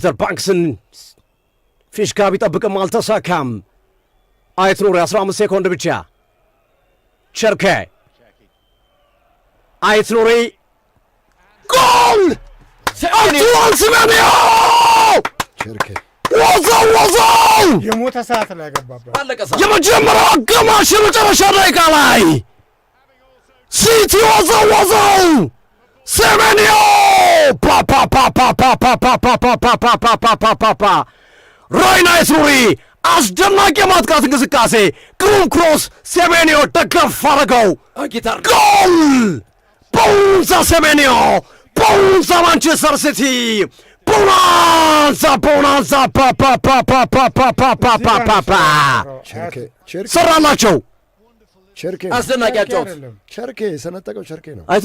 ፒተር ባንክስን ፊሽካ ቢጠብቅም አልተሳካም። አይት ኑሪ 15 ሴኮንድ ብቻ። ቸርኬ አይት ኑሪ ጎል! አንቱዋን ሴሜንዮ ቸርኬ ወዛው የሞተ ሰዓት ላይ ገባበት። የመጀመሪያው አጋማሽ የመጨረሻ ደቂቃ ላይ ሲቲ ወዛው ሴሜንዮ ራያን አይት ኑሪ አስደናቂ የማጥቃት እንቅስቃሴ፣ ግሩም ክሮስ፣ ሴሜንዮ ደገፍ አረገው። ጎል! ቦንዛ ሴሜንዮ፣ ቦንዛ ማንቸስተር ሲቲ፣ ቦናንዛ ሰራላቸው። አስደናቂ አጫውት ቸርኬ ሰነጠቀው። ቸርኬ ነው። አይት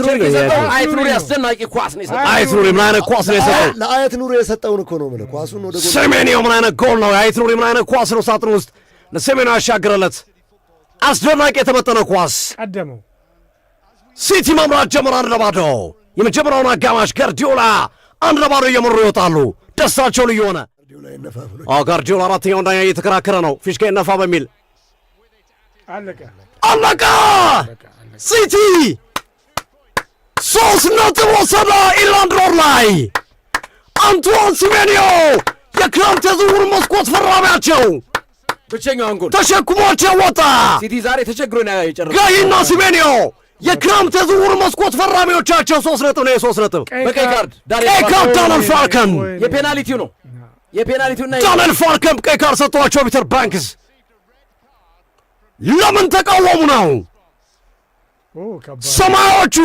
ኑሪ አስደናቂ ኳስ ነው የሰጠው። አይት ኑሪ ምን አይነት ኳስ ነው የሰጠው? ለአይት ኑሪ የሰጠውን እኮ ነው የምልህ። ኳሱን ወደ ጎል ሴሜንዮ ምን አይነት ጎል ነው! አይት ኑሪ ምን አይነት ኳስ ነው ሳጥን ውስጥ ለሴሜንዮ ያሻገረለት። አስደናቂ የተመጠነ ኳስ። ቀደመው። ሲቲ መምራት ጀመረ 1-0። የመጀመሪያውን አጋማሽ ጋርዲዮላ 1-0 እየመሩ ይወጣሉ። ደስታቸው ልዩ ሆነ። ጋርዲዮላ አራተኛውን ዳኛ እየተከራከረ ነው። ፊሽካ ይነፋ በሚል አለቀ። ሲቲ 3 ነጥብ ወሰደ ኢርላንድ ሮድ ላይ። አንቱዋን ሴሜንዮ የክረምት የዝውውር መስኮት ፈራሚያቸው ብቸኛውን ጎል ተሸክሟቸው ወጣ። ሲቲ ዛሬ ተቸግሮ ነው የጨረሰው። ጋሂና ሴሜንዮ የክረምት የዝውውር መስኮት ፈራሚዎቻቸው 3 ነጥብ ነው። የ3 ነጥብ በቀይ ካርድ ዳንኤል ፋልከን የፔናልቲው ነው የፔናልቲውና ዳንኤል ፋልከን ቀይ ካርድ ሰጥቷቸው ፒተር ባንክስ ለምን ተቃወሙ ነው? ሰማያዎቹ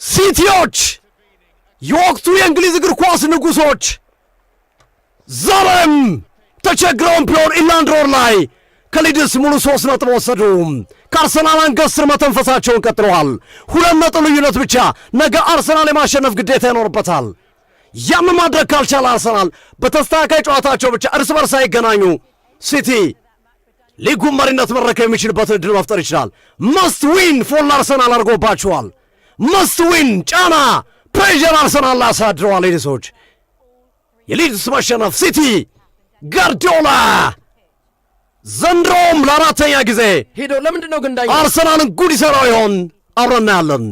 ሲቲዎች የወቅቱ የእንግሊዝ እግር ኳስ ንጉሶች ዛሬም ተቸግረውን ቢሆን ኢርላንድ ሮድ ላይ ከሊድስ ሙሉ 3 ነጥብ ወሰዱ። ከአርሰናል አንገት ስር መተንፈሳቸውን ቀጥለዋል። 2 ነጥብ ልዩነት ብቻ። ነገ አርሰናል የማሸነፍ ግዴታ ይኖርበታል። ያም ማድረግ ካልቻለ አርሰናል በተስተካካይ ጨዋታቸው ብቻ እርስ በርስ ሳይገናኙ ሲቲ ሊጉን መሪነት መረከብ የሚችልበትን ዕድል መፍጠር ይችላል። መስት ዊን ፎር አርሰናል አድርጎባቸዋል። መስት ዊን ጫና ፕሬዠር አርሰናል ላይ አሳድረዋል። ሊድሶች የሊድስ መሸነፍ ሲቲ ጋርዲዮላ ዘንድሮም ለአራተኛ ጊዜ ሄደው ለምንድን ነው ግን አርሰናልን ጉድ ይሠራው ይሆን? አብረን እናያለን።